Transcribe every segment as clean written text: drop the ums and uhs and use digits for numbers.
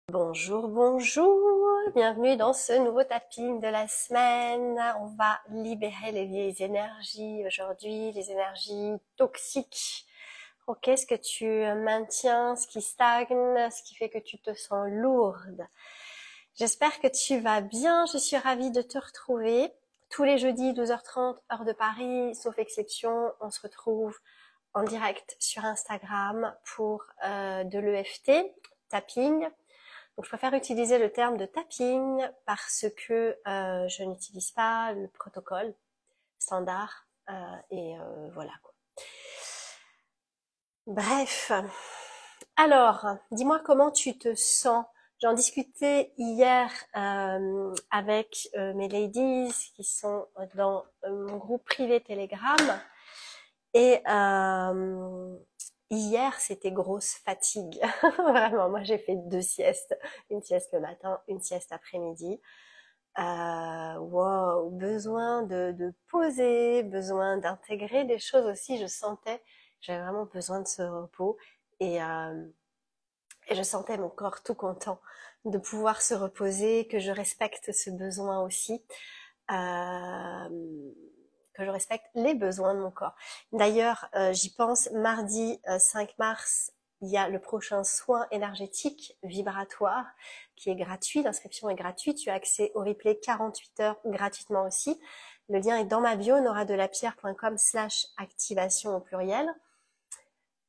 Bonjour, bonjour, bienvenue dans ce nouveau tapping de la semaine. On va libérer les vieilles énergies aujourd'hui, les énergies toxiques. Ok, ce que tu maintiens, ce qui stagne, ce qui fait que tu te sens lourde. J'espère que tu vas bien, je suis ravie de te retrouver. Tous les jeudis, 12h30, heure de Paris, sauf exception, on se retrouve en direct sur Instagram pour de l'EFT, tapping. Donc, je préfère utiliser le terme de tapping parce que je n'utilise pas le protocole standard voilà quoi. Bref, alors, dis-moi comment tu te sens. J'en discutais hier avec mes ladies qui sont dans mon groupe privé Telegram et hier, c'était grosse fatigue. Vraiment, moi j'ai fait 2 siestes. Une sieste le matin, une sieste après-midi. Wow, besoin de poser, besoin d'intégrer des choses aussi. Je sentais, j'avais vraiment besoin de ce repos et, euh, et je sentais mon corps tout content de pouvoir se reposer, que je respecte ce besoin aussi. Euh, que je respecte les besoins de mon corps. D'ailleurs, j'y pense, mardi 5 mars, il y a le prochain soin énergétique vibratoire qui est gratuit. L'inscription est gratuite. Tu as accès au replay 48 heures gratuitement aussi. Le lien est dans ma bio, noradelapierre.com/activation au pluriel.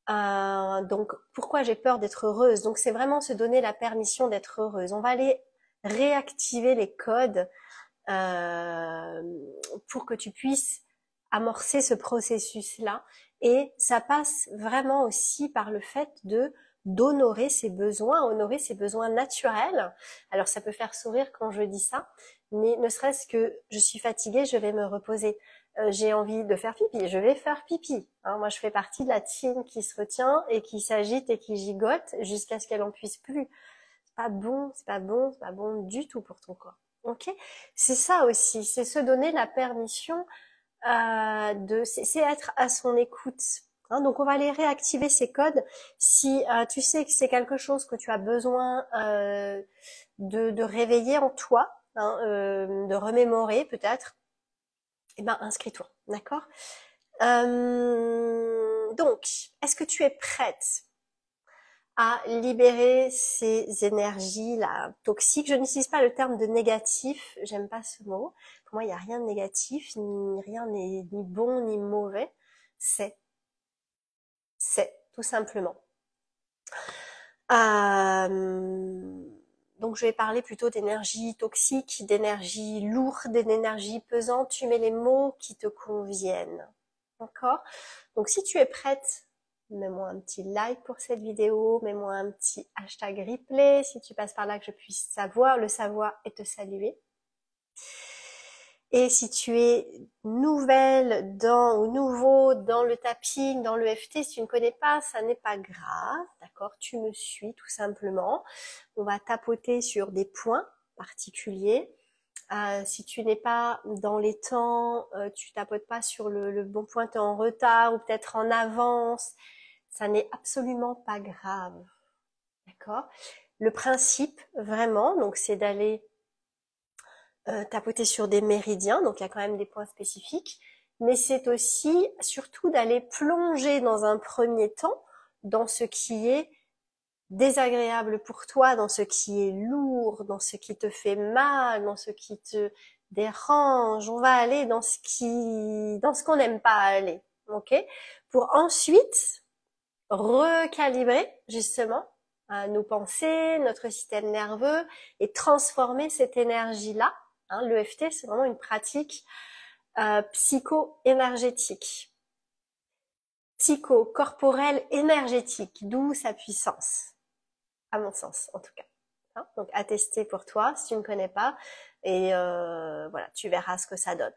Donc, pourquoi j'ai peur d'être heureuse? Donc, c'est vraiment se donner la permission d'être heureuse. On va aller réactiver les codes pour que tu puisses amorcer ce processus-là. Et ça passe vraiment aussi par le fait d'honorer ses besoins, honorer ses besoins naturels. Alors ça peut faire sourire quand je dis ça, mais ne serait-ce que je suis fatiguée, je vais me reposer. J'ai envie de faire pipi, je vais faire pipi. Hein, moi je fais partie de la team qui se retient et qui s'agite et qui gigote jusqu'à ce qu'elle en puisse plus. C'est pas bon, c'est pas bon, c'est pas bon du tout pour ton corps. Ok, c'est ça aussi, c'est se donner la permission c'est être à son écoute. Hein, donc on va aller réactiver ces codes. Si tu sais que c'est quelque chose que tu as besoin de réveiller en toi, hein, de remémorer peut-être, eh ben inscris-toi, d'accord. Donc, est-ce que tu es prête à libérer ces énergies-là toxiques? Je n'utilise pas le terme de négatif, j'aime pas ce mot. Pour moi, il n'y a rien de négatif, ni rien n'est ni bon ni mauvais. C'est, tout simplement. Donc, je vais parler plutôt d'énergie toxique, d'énergie lourde, d'énergie pesante. Tu mets les mots qui te conviennent. D'accord? Donc, si tu es prête, mets-moi un petit like pour cette vidéo, mets-moi un petit hashtag replay si tu passes par là que je puisse le savoir et te saluer. Et si tu es nouvelle ou nouveau dans le tapping, dans l'EFT, si tu ne connais pas, ça n'est pas grave, d'accord? Tu me suis tout simplement. On va tapoter sur des points particuliers. Si tu n'es pas dans les temps, tu tapotes pas sur le bon point, tu es en retard ou peut-être en avance, ça n'est absolument pas grave, d'accord? Le principe, vraiment, donc c'est d'aller tapoter sur des méridiens, donc il y a quand même des points spécifiques, mais c'est aussi surtout d'aller plonger dans un premier temps dans ce qui est désagréable pour toi, dans ce qui est lourd, dans ce qui te fait mal, dans ce qui te dérange. On va aller dans ce qu'on n'aime pas aller, ok? Pour ensuite recalibrer justement nos pensées, notre système nerveux et transformer cette énergie-là. Hein, l'EFT, c'est vraiment une pratique psycho-énergétique, psycho-corporelle énergétique, d'où sa puissance, à mon sens en tout cas. Hein, donc à tester pour toi si tu ne connais pas et voilà, tu verras ce que ça donne.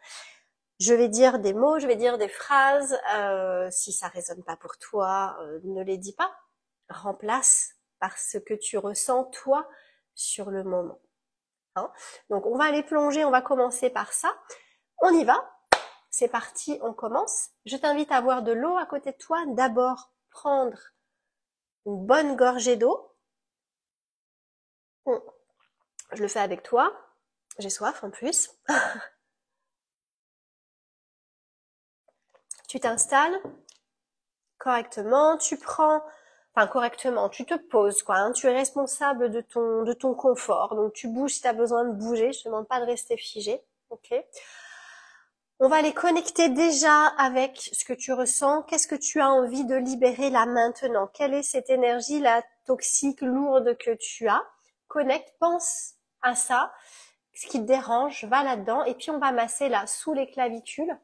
Je vais dire des mots, je vais dire des phrases. Si ça résonne pas pour toi, ne les dis pas. Remplace par ce que tu ressens toi sur le moment. Hein, donc on va aller plonger, on va commencer par ça. On y va. C'est parti, on commence. Je t'invite à avoir de l'eau à côté de toi. D'abord, prendre une bonne gorgée d'eau. Je le fais avec toi. J'ai soif en plus. Tu t'installes correctement, tu prends, enfin correctement, tu te poses quoi, hein, tu es responsable de ton confort, donc tu bouges si tu as besoin de bouger, je te demande pas de rester figé, ok. On va les connecter déjà avec ce que tu ressens, qu'est-ce que tu as envie de libérer là maintenant, quelle est cette énergie là toxique, lourde que tu as, connecte, pense à ça, ce qui te dérange, va là-dedans, et puis on va masser là sous les clavicules,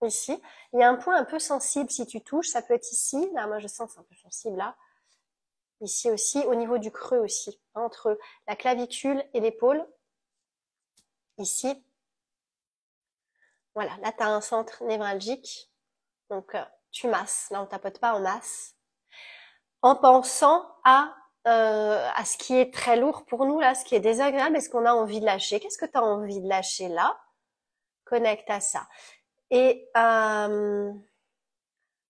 ici. Il y a un point un peu sensible si tu touches, ça peut être ici, là moi je sens que c'est un peu sensible là, ici aussi, au niveau du creux aussi, hein, entre la clavicule et l'épaule, ici. Voilà, là tu as un centre névralgique, donc tu masses, là on tapote pas, on masse, en pensant à ce qui est très lourd pour nous là, ce qui est désagréable et ce qu'on a envie de lâcher. Qu'est-ce que tu as envie de lâcher là? Connecte à ça. Et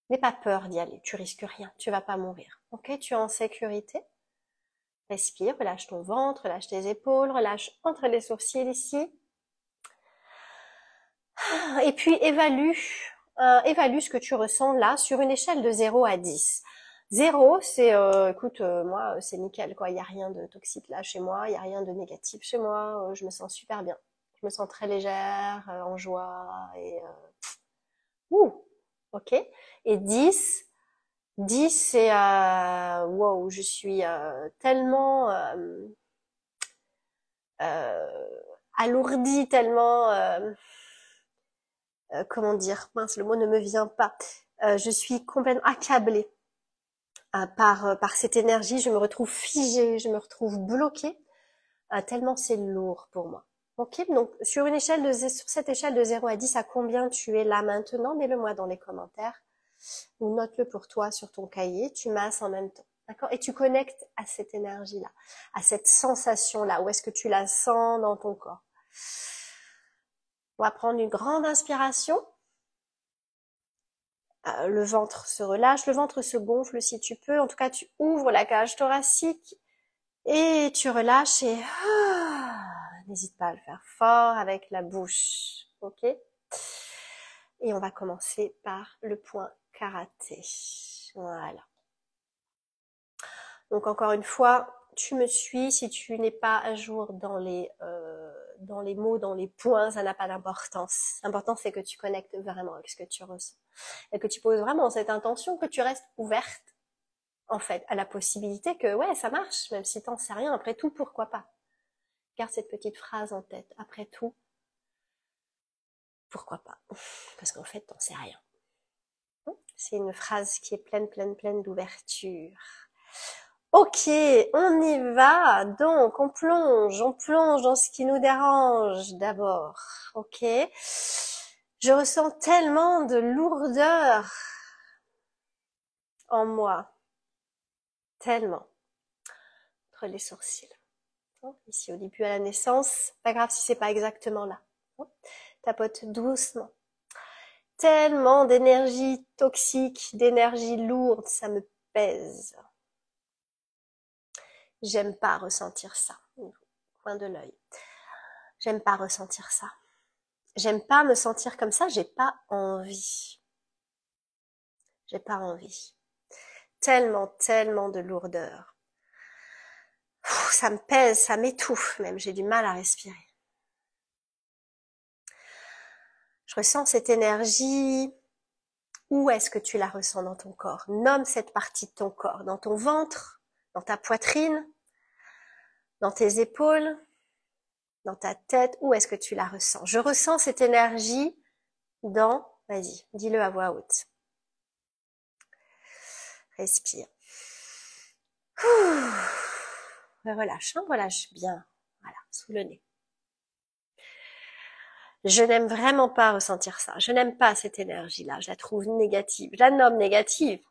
n'aie pas peur d'y aller, tu risques rien, tu vas pas mourir. Ok, tu es en sécurité. Respire, relâche ton ventre, relâche tes épaules, relâche entre les sourcils ici. Et puis évalue ce que tu ressens là sur une échelle de 0 à 10. 0, c'est, écoute, moi, c'est nickel, quoi. Il n'y a rien de toxique là chez moi, il n'y a rien de négatif chez moi, je me sens super bien. Je me sens très légère, en joie, et ok. Et 10, 10 c'est, wow, je suis tellement alourdie, tellement... comment dire, mince, le mot ne me vient pas. Je suis complètement accablée par cette énergie. Je me retrouve figée, je me retrouve bloquée, tellement c'est lourd pour moi. Ok, donc sur cette échelle de 0 à 10, à combien tu es là maintenant? Mets-le moi dans les commentaires ou note-le pour toi sur ton cahier. Tu masses en même temps, d'accord? Et tu connectes à cette énergie-là, à cette sensation-là. Où est-ce que tu la sens dans ton corps? On va prendre une grande inspiration. Le ventre se relâche, le ventre se gonfle si tu peux. En tout cas, tu ouvres la cage thoracique et tu relâches et n'hésite pas à le faire fort avec la bouche. Ok? Et on va commencer par le point karaté. Voilà. Donc encore une fois, tu me suis. Si tu n'es pas à jour dans les mots, dans les points, ça n'a pas d'importance. L'important, c'est que tu connectes vraiment avec ce que tu ressens. Et que tu poses vraiment cette intention, que tu restes ouverte, en fait, à la possibilité que, ouais, ça marche, même si t'en sais rien. Après tout, pourquoi pas? Garde cette petite phrase en tête. Après tout, pourquoi pas? Parce qu'en fait, t'en sais rien. C'est une phrase qui est pleine d'ouverture. Ok, on y va. Donc, on plonge dans ce qui nous dérange d'abord. Ok. Je ressens tellement de lourdeur en moi. Tellement. Entre les sourcils. Ici, au début, à la naissance. Pas grave si c'est pas exactement là. Tapote doucement. Tellement d'énergie toxique, d'énergie lourde, ça me pèse. J'aime pas ressentir ça. Coin de l'œil. J'aime pas ressentir ça. J'aime pas me sentir comme ça, j'ai pas envie. J'ai pas envie. Tellement de lourdeur. Ça me pèse, ça m'étouffe même, j'ai du mal à respirer. Je ressens cette énergie. Où est-ce que tu la ressens dans ton corps? Nomme cette partie de ton corps, dans ton ventre, dans ta poitrine, dans tes épaules, dans ta tête. Où est-ce que tu la ressens? Je ressens cette énergie dans... Vas-y, dis-le à voix haute. Respire. Relâche, hein, relâche bien. Voilà, sous le nez. Je n'aime vraiment pas ressentir ça. Je n'aime pas cette énergie-là. Je la trouve négative. Je la nomme négative.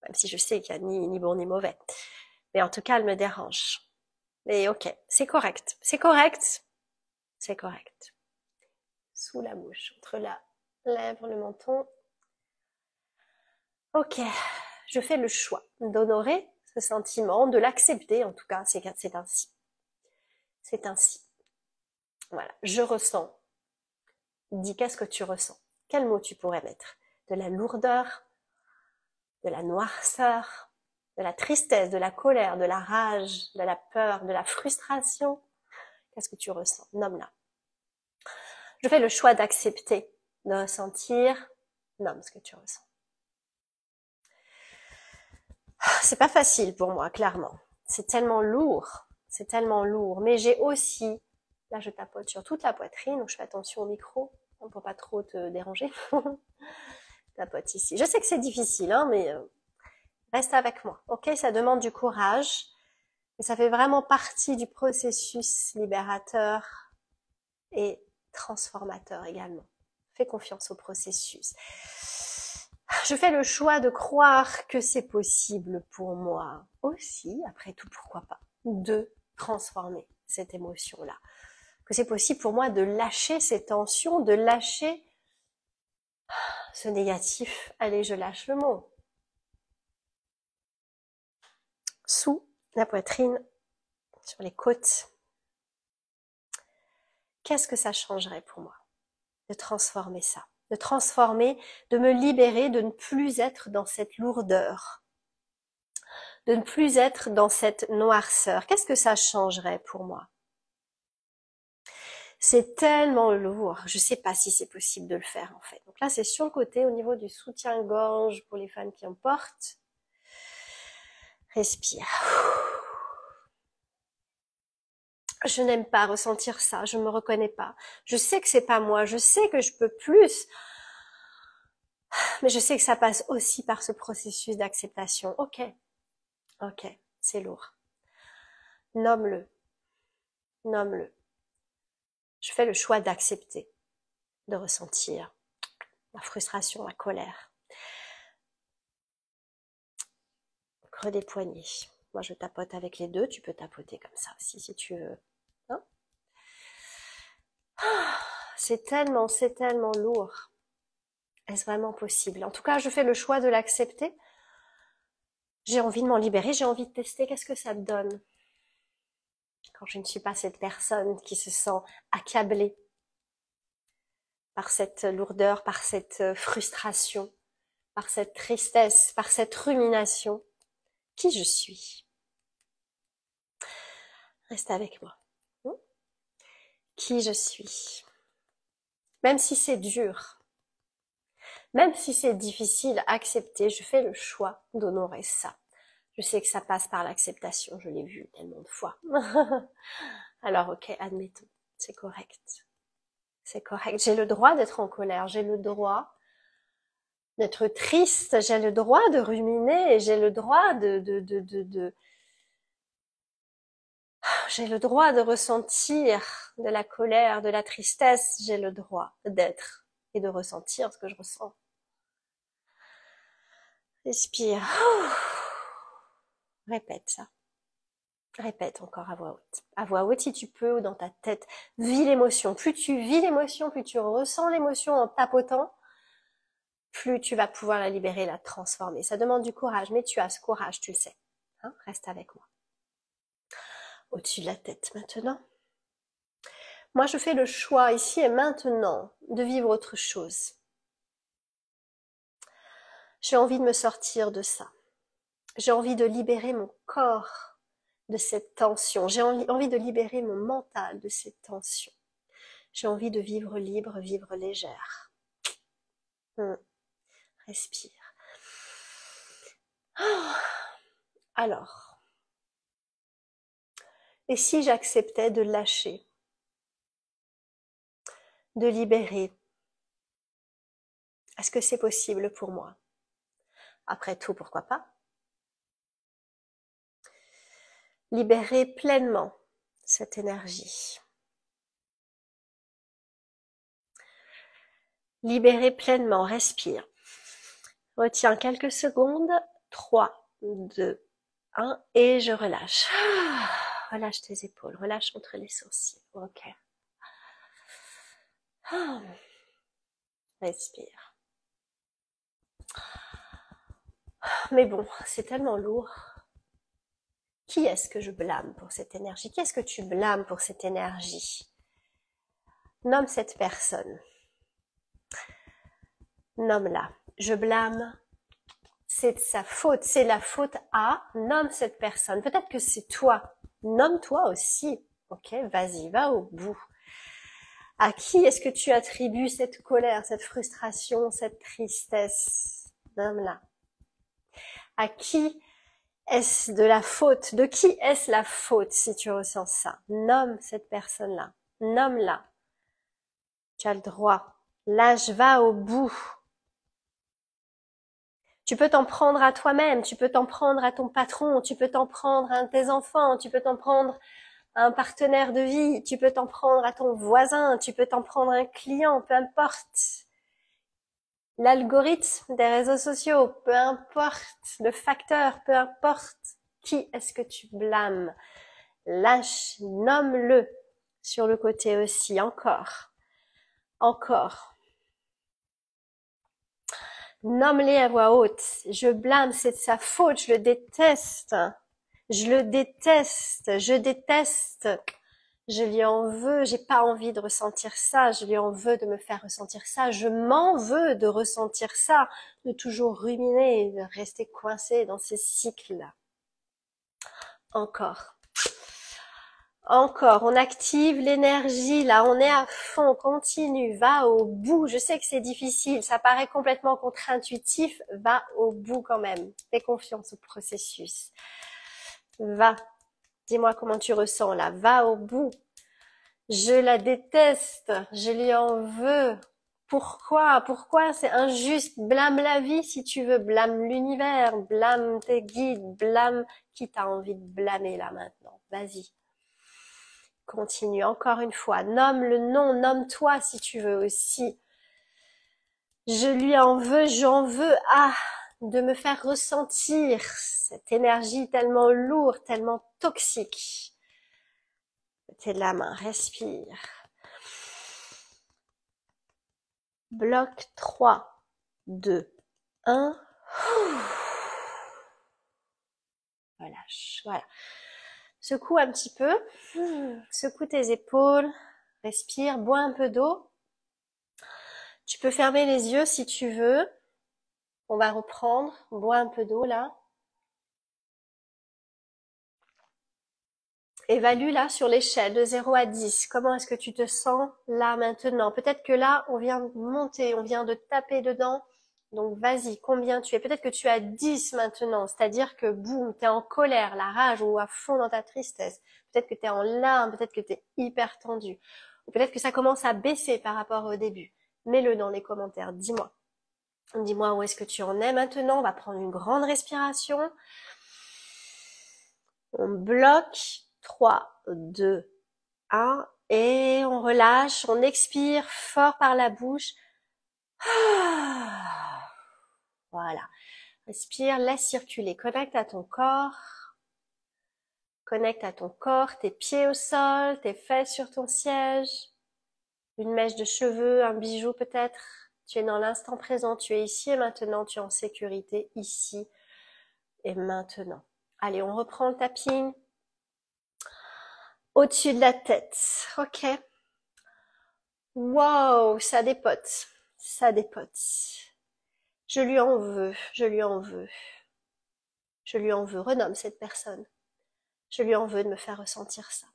Même si je sais qu'il n'y a ni bon ni mauvais. Mais en tout cas, elle me dérange. Mais ok, c'est correct. C'est correct. C'est correct. Sous la bouche, entre la lèvre, le menton. Ok, je fais le choix d'honorer ce sentiment, de l'accepter en tout cas, c'est ainsi. C'est ainsi. Voilà, je ressens. Dis, qu'est-ce que tu ressens? Quel mot tu pourrais mettre? De la lourdeur, de la noirceur, de la tristesse, de la colère, de la rage, de la peur, de la frustration. Qu'est-ce que tu ressens? Nomme-la. Je fais le choix d'accepter, de ressentir. Nomme ce que tu ressens. C'est pas facile pour moi, clairement. C'est tellement lourd. C'est tellement lourd. Mais j'ai aussi, là je tapote sur toute la poitrine, donc je fais attention au micro, pour pas trop te déranger. Tapote ici. Je sais que c'est difficile, hein, mais reste avec moi. Ok, ça demande du courage. Et ça fait vraiment partie du processus libérateur et transformateur également. Fais confiance au processus. Je fais le choix de croire que c'est possible pour moi aussi, après tout, pourquoi pas, de transformer cette émotion-là. Que c'est possible pour moi de lâcher ces tensions, de lâcher ce négatif. Allez, je lâche le mot. Sous la poitrine, sur les côtes. Qu'est-ce que ça changerait pour moi de transformer ça? De transformer, de me libérer, de ne plus être dans cette lourdeur, de ne plus être dans cette noirceur. Qu'est-ce que ça changerait pour moi? C'est tellement lourd, je sais pas si c'est possible de le faire en fait. Donc là c'est sur le côté au niveau du soutien-gorge pour les femmes qui en portent. Respire. Je n'aime pas ressentir ça, je me reconnais pas. Je sais que c'est pas moi, je sais que je peux plus. Mais je sais que ça passe aussi par ce processus d'acceptation. Ok, c'est lourd. Nomme-le. Nomme-le. Je fais le choix d'accepter, de ressentir la frustration, la colère. Creux des poignets. Moi, je tapote avec les deux. Tu peux tapoter comme ça aussi, si tu veux. Hein? C'est tellement lourd. Est-ce vraiment possible? En tout cas, je fais le choix de l'accepter. J'ai envie de m'en libérer. J'ai envie de tester. Qu'est-ce que ça te donne? Quand je ne suis pas cette personne qui se sent accablée par cette lourdeur, par cette frustration, par cette tristesse, par cette rumination. Qui je suis? Reste avec moi. Qui je suis? Même si c'est dur, même si c'est difficile à accepter, je fais le choix d'honorer ça. Je sais que ça passe par l'acceptation, je l'ai vu tellement de fois. Alors ok, admettons, c'est correct. C'est correct. J'ai le droit d'être en colère, j'ai le droit d'être triste, j'ai le droit de ruminer, j'ai le droit j'ai le droit de ressentir de la colère, de la tristesse, j'ai le droit d'être et de ressentir ce que je ressens. Respire. Répète ça. Répète encore à voix haute. À voix haute si tu peux ou dans ta tête. Vis l'émotion. Plus tu vis l'émotion, plus tu ressens l'émotion en tapotant, plus tu vas pouvoir la libérer, la transformer. Ça demande du courage, mais tu as ce courage, tu le sais. Hein? Reste avec moi. Au-dessus de la tête maintenant. Moi, je fais le choix ici et maintenant de vivre autre chose. J'ai envie de me sortir de ça. J'ai envie de libérer mon corps de cette tension. J'ai envie de libérer mon mental de cette tension. J'ai envie de vivre libre, vivre légère. Respire. Alors, et si j'acceptais de lâcher, de libérer, est-ce que c'est possible pour moi? Après tout, pourquoi pas? Libérer pleinement cette énergie. Libérer pleinement, respire. Retiens quelques secondes. 3, 2, 1 et je relâche. Relâche tes épaules, relâche entre les sourcils. Ok. Respire. Mais bon, c'est tellement lourd. Qui est-ce que je blâme pour cette énergie? Qui est-ce que tu blâmes pour cette énergie? Nomme cette personne. Nomme-la. Je blâme. C'est de sa faute. C'est la faute à. Nomme cette personne. Peut-être que c'est toi. Nomme-toi aussi. Ok, vas-y, va au bout. À qui est-ce que tu attribues cette colère, cette frustration, cette tristesse? Nomme-la. À qui est-ce de la faute? De qui est-ce la faute si tu ressens ça? Nomme cette personne-là. Nomme-la. Tu as le droit. Lâche, va au bout. Tu peux t'en prendre à toi-même, tu peux t'en prendre à ton patron, tu peux t'en prendre à tes enfants, tu peux t'en prendre à un partenaire de vie, tu peux t'en prendre à ton voisin, tu peux t'en prendre à un client, peu importe. L'algorithme des réseaux sociaux, peu importe le facteur, peu importe qui est-ce que tu blâmes. Lâche, nomme-le sur le côté aussi, encore. Nomme-les à voix haute. Je blâme, c'est de sa faute, je le déteste. Je le déteste, je déteste. Je lui en veux, j'ai pas envie de ressentir ça, je lui en veux de me faire ressentir ça, je m'en veux de ressentir ça, de toujours ruminer, de rester coincé dans ces cycles-là. Encore, on active l'énergie, là, on est à fond, continue, va au bout. Je sais que c'est difficile, ça paraît complètement contre-intuitif, va au bout quand même. Fais confiance au processus. Va, dis-moi comment tu ressens là, va au bout. Je la déteste, je lui en veux. Pourquoi c'est injuste? Blâme la vie si tu veux, blâme l'univers, blâme tes guides, blâme qui t'a envie de blâmer là maintenant. Vas-y. Continue encore une fois, nomme le nom, nomme-toi si tu veux aussi. Je lui en veux, j'en veux, de me faire ressentir cette énergie tellement lourde, tellement toxique. Tes la main, respire. Bloc 3, 2, 1. Relâche, voilà. Secoue un petit peu, secoue tes épaules, respire, bois un peu d'eau. Tu peux fermer les yeux si tu veux. On va reprendre, bois un peu d'eau là. Évalue là sur l'échelle de 0 à 10. Comment est-ce que tu te sens là maintenant? Peut-être que là, on vient de monter, on vient de taper dedans. Donc vas-y, combien tu es? Peut-être que tu as 10 maintenant, c'est-à-dire que boum, tu es en colère, la rage ou à fond dans ta tristesse. Peut-être que tu es en larmes, peut-être que tu es hyper tendu. Ou peut-être que ça commence à baisser par rapport au début. Mets-le dans les commentaires, dis-moi. Dis-moi où est-ce que tu en es maintenant. On va prendre une grande respiration. On bloque. 3, 2, 1. Et on relâche. On expire fort par la bouche. Voilà. Respire, laisse circuler. Connecte à ton corps. Connecte à ton corps, tes pieds au sol, tes fesses sur ton siège. Une mèche de cheveux, un bijou peut-être. Tu es dans l'instant présent, tu es ici et maintenant, tu es en sécurité ici et maintenant. Allez, on reprend le tapping. Au-dessus de la tête, ok. Wow, ça dépote, ça dépote. Je lui en veux, je lui en veux. Je lui en veux, renomme cette personne. Je lui en veux de me faire ressentir ça.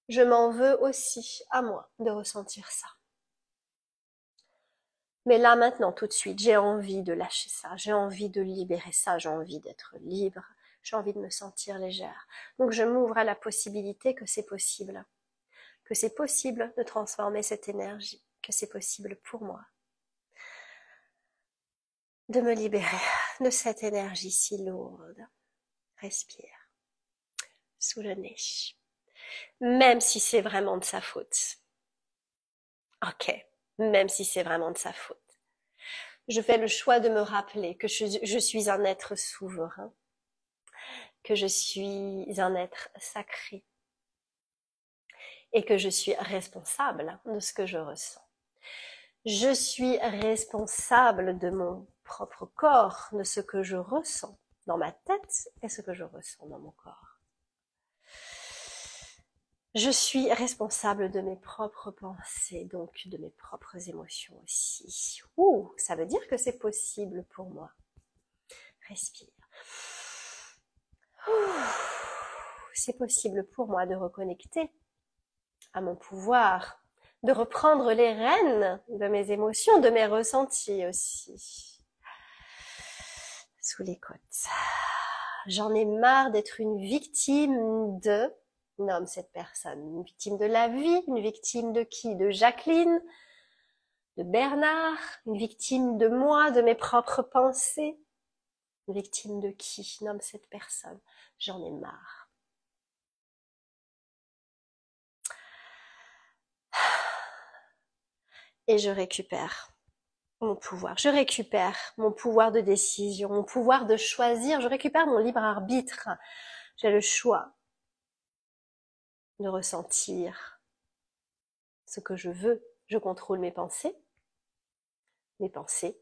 Je m'en veux aussi à moi de ressentir ça. Mais là, maintenant, tout de suite, j'ai envie de lâcher ça, j'ai envie de libérer ça, j'ai envie d'être libre, j'ai envie de me sentir légère. Donc je m'ouvre à la possibilité que c'est possible de transformer cette énergie, que c'est possible pour moi de me libérer de cette énergie si lourde. Respire, sous le nez, même si c'est vraiment de sa faute. Ok, même si c'est vraiment de sa faute. Je fais le choix de me rappeler que je suis un être souverain, que je suis un être sacré et que je suis responsable de ce que je ressens. Je suis responsable de mon propre corps, de ce que je ressens dans ma tête et ce que je ressens dans mon corps. Je suis responsable de mes propres pensées, donc de mes propres émotions aussi. Ouh, ça veut dire que c'est possible pour moi. Respire. C'est possible pour moi de reconnecter à mon pouvoir, de reprendre les rênes de mes émotions, de mes ressentis aussi. Sous les côtes. J'en ai marre d'être une victime de... Nomme cette personne. Une victime de la vie, une victime de qui? De Jacqueline, de Bernard, une victime de moi, de mes propres pensées. Une victime de qui? Nomme cette personne. J'en ai marre. Et je récupère mon pouvoir. Je récupère mon pouvoir de décision, mon pouvoir de choisir. Je récupère mon libre arbitre. J'ai le choix de ressentir ce que je veux. Je contrôle mes pensées. Mes pensées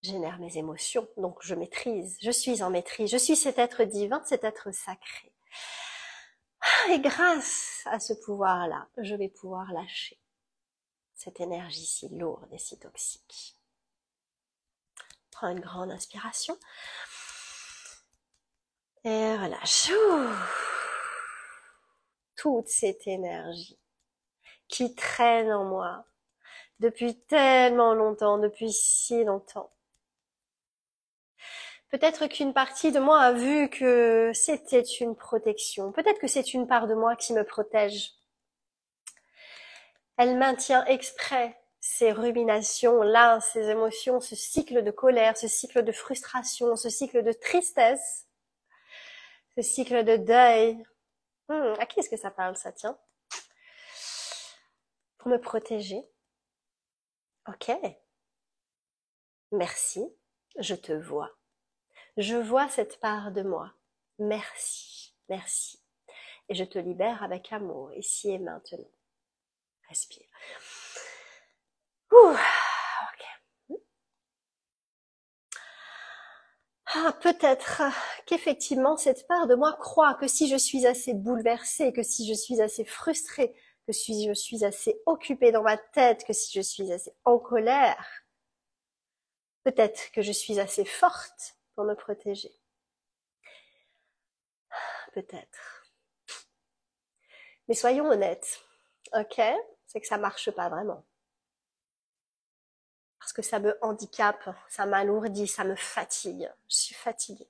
génèrent mes émotions. Donc je maîtrise. Je suis en maîtrise. Je suis cet être divin, cet être sacré. Et grâce à ce pouvoir-là, je vais pouvoir lâcher cette énergie si lourde et si toxique. Prends une grande inspiration. Et relâche. Toute cette énergie qui traîne en moi depuis tellement longtemps, depuis si longtemps. Peut-être qu'une partie de moi a vu que c'était une protection. Peut-être que c'est une part de moi qui me protège. Elle maintient exprès ces ruminations-là, ces émotions, ce cycle de colère, ce cycle de frustration, ce cycle de tristesse, ce cycle de deuil. À qui est-ce que ça parle, ça, tiens? Pour me protéger. Ok. Merci. Je te vois. Je vois cette part de moi. Merci. Merci. Et je te libère avec amour, ici et maintenant. Respire. Ok. Peut-être qu'effectivement, cette part de moi croit que si je suis assez bouleversée, que si je suis assez frustrée, que si je suis assez occupée dans ma tête, que si je suis assez en colère, peut-être que je suis assez forte pour me protéger. Peut-être. Mais soyons honnêtes, ok? C'est que ça marche pas vraiment. Parce que ça me handicape, ça m'alourdit, ça me fatigue. Je suis fatiguée.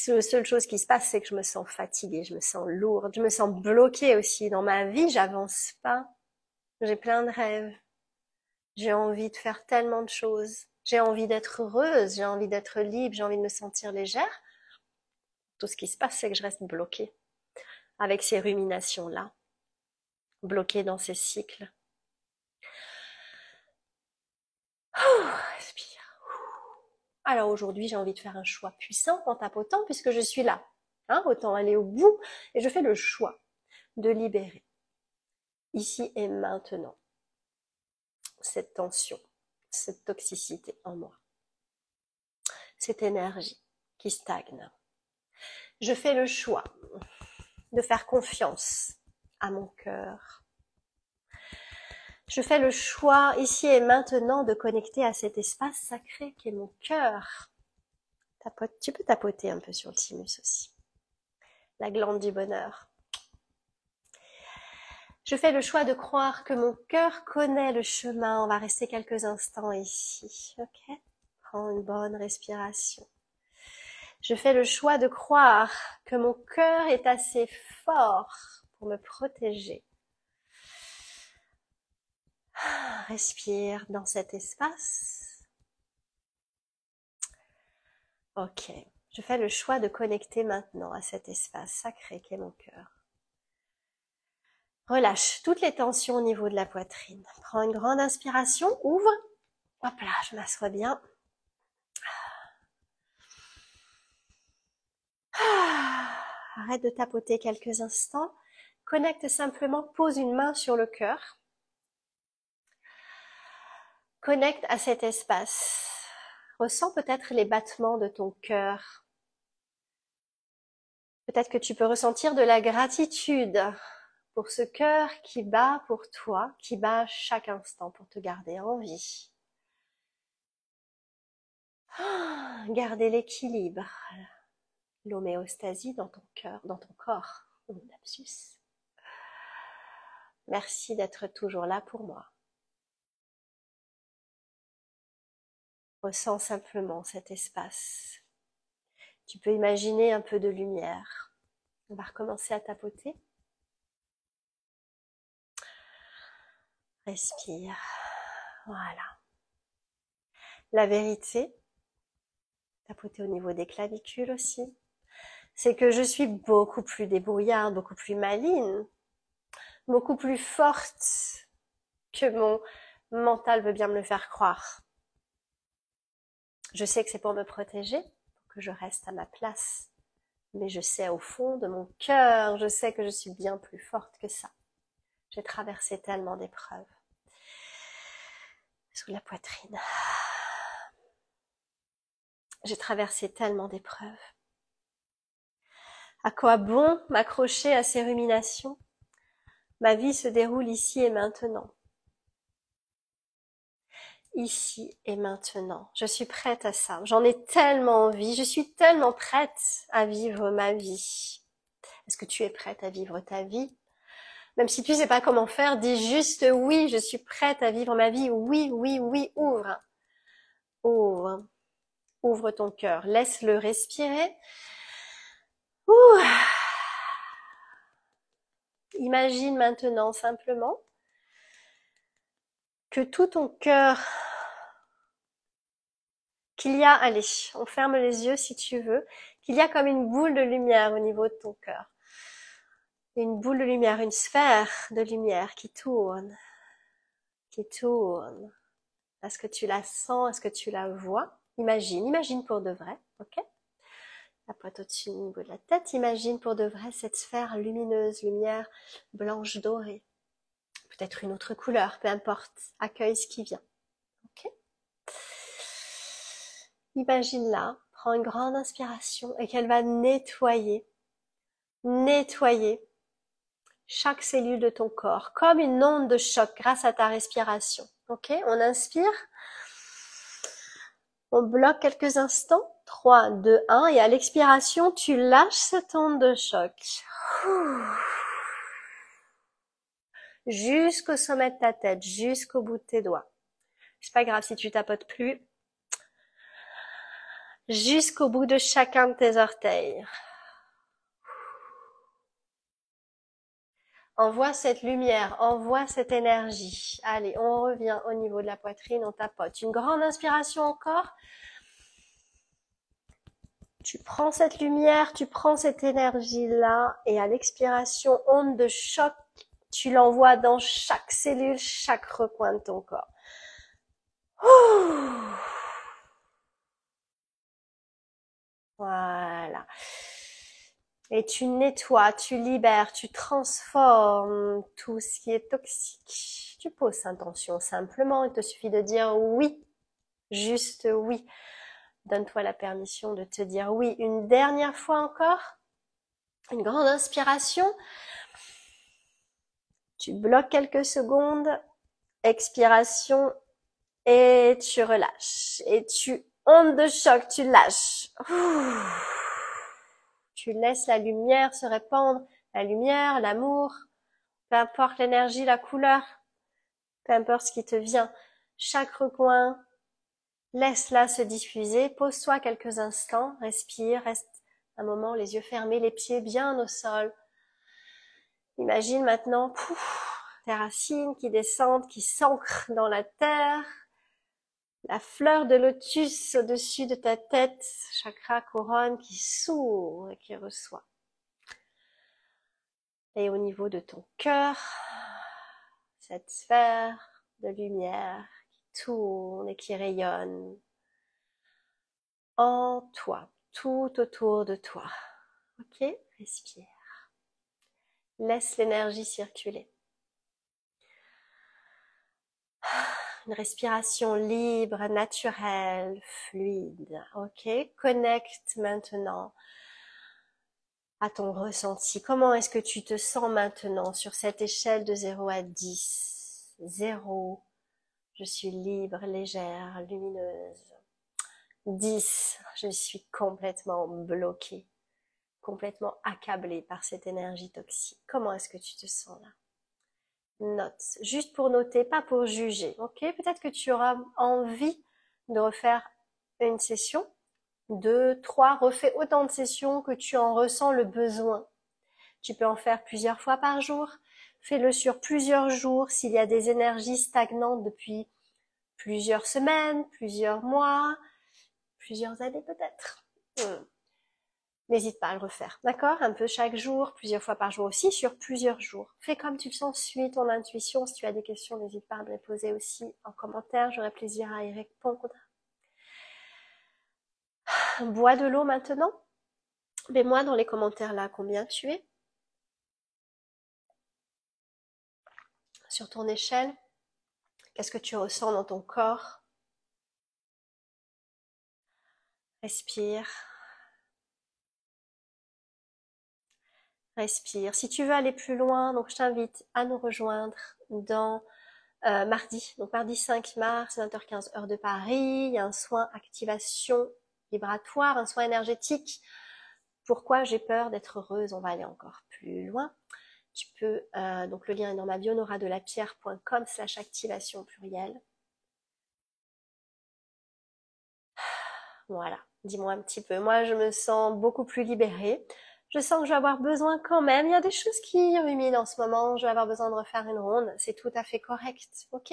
La seule chose qui se passe, c'est que je me sens fatiguée, je me sens lourde, je me sens bloquée aussi. Dans ma vie, j'avance pas. J'ai plein de rêves. J'ai envie de faire tellement de choses. J'ai envie d'être heureuse, j'ai envie d'être libre, j'ai envie de me sentir légère. Tout ce qui se passe, c'est que je reste bloquée avec ces ruminations-là, bloquée dans ces cycles. Respire. Alors aujourd'hui, j'ai envie de faire un choix puissant en tapotant puisque je suis là. Autant aller au bout et je fais le choix de libérer ici et maintenant cette tension, cette toxicité en moi, cette énergie qui stagne. Je fais le choix de faire confiance à mon cœur. Je fais le choix ici et maintenant de connecter à cet espace sacré qui est mon cœur. Tapote, tu peux tapoter un peu sur le thymus aussi. La glande du bonheur. Je fais le choix de croire que mon cœur connaît le chemin. On va rester quelques instants ici, ok? Prends une bonne respiration. Je fais le choix de croire que mon cœur est assez fort pour me protéger. Respire dans cet espace. Ok. Je fais le choix de connecter maintenant à cet espace sacré qu'est mon cœur. Relâche toutes les tensions au niveau de la poitrine. Prends une grande inspiration, ouvre. Hop là, je m'assois bien. Arrête de tapoter quelques instants. Connecte simplement, pose une main sur le cœur. Connecte à cet espace. Ressens peut-être les battements de ton cœur. Peut-être que tu peux ressentir de la gratitude pour ce cœur qui bat pour toi, qui bat chaque instant pour te garder en vie. Garder l'équilibre, l'homéostasie dans ton cœur, dans ton corps. Lapsus. Merci d'être toujours là pour moi. Ressens simplement cet espace. Tu peux imaginer un peu de lumière. On va recommencer à tapoter. Respire. Voilà. La vérité, tapoter au niveau des clavicules aussi, c'est que je suis beaucoup plus débrouillarde, beaucoup plus maligne, beaucoup plus forte que mon mental veut bien me le faire croire. Je sais que c'est pour me protéger, pour que je reste à ma place. Mais je sais au fond de mon cœur, je sais que je suis bien plus forte que ça. J'ai traversé tellement d'épreuves. Sous la poitrine. J'ai traversé tellement d'épreuves. À quoi bon m'accrocher à ces ruminations? Ma vie se déroule ici et maintenant. Ici et maintenant. Je suis prête à ça. J'en ai tellement envie. Je suis tellement prête à vivre ma vie. Est-ce que tu es prête à vivre ta vie? Même si tu sais pas comment faire, dis juste oui, je suis prête à vivre ma vie. Oui, oui, oui, ouvre. Ouvre. Ouvre ton cœur. Laisse-le respirer. Ouh. Imagine maintenant simplement que tout ton cœur, qu'il y a, allez, on ferme les yeux si tu veux, qu'il y a comme une boule de lumière au niveau de ton cœur. Une boule de lumière, une sphère de lumière qui tourne. Est-ce que tu la sens? Est-ce que tu la vois? Imagine pour de vrai, ok? La pointe au-dessus au niveau de la tête, imagine pour de vrai cette sphère lumineuse, lumière blanche dorée. Peut-être une autre couleur, peu importe, accueille ce qui vient. Ok? Imagine-la, prends une grande inspiration et qu'elle va nettoyer chaque cellule de ton corps, comme une onde de choc grâce à ta respiration. Ok? On inspire, on bloque quelques instants, 3, 2, 1, et à l'expiration, tu lâches cette onde de choc. Jusqu'au sommet de ta tête, jusqu'au bout de tes doigts. C'est pas grave si tu tapotes plus. Jusqu'au bout de chacun de tes orteils. Envoie cette lumière, envoie cette énergie. Allez, on revient au niveau de la poitrine, on tapote. Une grande inspiration encore. Tu prends cette lumière, tu prends cette énergie-là, et à l'expiration, onde de choc, tu l'envoies dans chaque cellule, chaque recoin de ton corps. Voilà. Et tu nettoies, tu libères, tu transformes tout ce qui est toxique. Tu poses intention simplement, il te suffit de dire oui, juste oui. Donne-toi la permission de te dire oui. Une dernière fois encore. Une grande inspiration. Tu bloques quelques secondes. Expiration. Et tu relâches. Et tu, onde de choc, tu lâches. Tu laisses la lumière se répandre. La lumière, l'amour. Peu importe l'énergie, la couleur. Peu importe ce qui te vient. Chaque recoin. Laisse-la se diffuser. Pose-toi quelques instants. Respire. Reste un moment, les yeux fermés, les pieds bien au sol. Imagine maintenant tes racines qui descendent, qui s'ancrent dans la terre. La fleur de lotus au-dessus de ta tête, chakra couronne qui s'ouvre et qui reçoit. Et au niveau de ton cœur, cette sphère de lumière qui tourne et qui rayonne en toi, tout autour de toi. Ok? Respire. Laisse l'énergie circuler. Une respiration libre, naturelle, fluide. Ok? Connecte maintenant à ton ressenti. Comment est-ce que tu te sens maintenant sur cette échelle de 0 à 10? 0, je suis libre, légère, lumineuse. 10, je suis complètement bloquée, complètement accablée par cette énergie toxique. Comment est-ce que tu te sens là? Note, juste pour noter, pas pour juger, ok? Peut-être que tu auras envie de refaire une session, 2, 3, refais autant de sessions que tu en ressens le besoin. Tu peux en faire plusieurs fois par jour, fais-le sur plusieurs jours s'il y a des énergies stagnantes depuis plusieurs semaines, plusieurs mois, plusieurs années peut-être. N'hésite pas à le refaire, d'accord? Un peu chaque jour, plusieurs fois par jour aussi, sur plusieurs jours. Fais comme tu le sens, suis ton intuition. Si tu as des questions, n'hésite pas à me les poser aussi en commentaire, j'aurai plaisir à y répondre. Bois de l'eau maintenant. Mets-moi dans les commentaires là combien tu es. Sur ton échelle, qu'est-ce que tu ressens dans ton corps? Respire. Respire. Si tu veux aller plus loin, donc je t'invite à nous rejoindre dans mardi, donc mardi 5 mars, 20h15 heure de Paris. Il y a un soin activation vibratoire, un soin énergétique. Pourquoi j'ai peur d'être heureuse? On va aller encore plus loin. Tu peux, donc le lien est dans ma bio, noradelapierre.com/activation pluriel. Voilà, dis-moi un petit peu. Moi, je me sens beaucoup plus libérée. Je sens que je vais avoir besoin quand même. Il y a des choses qui ruminent en ce moment. Je vais avoir besoin de refaire une ronde. C'est tout à fait correct, ok?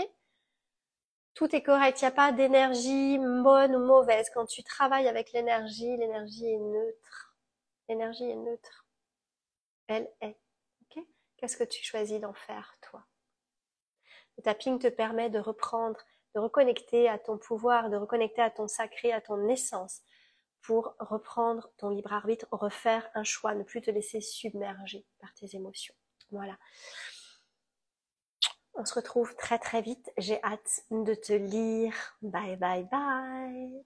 Tout est correct. Il n'y a pas d'énergie bonne ou mauvaise. Quand tu travailles avec l'énergie est neutre. L'énergie est neutre. Elle est. Ok? Qu'est-ce que tu choisis d'en faire, toi? Le tapping te permet de reprendre, de reconnecter à ton pouvoir, de reconnecter à ton sacré, à ton essence, pour reprendre ton libre arbitre, refaire un choix, ne plus te laisser submerger par tes émotions. Voilà. On se retrouve très très vite. J'ai hâte de te lire. Bye bye bye.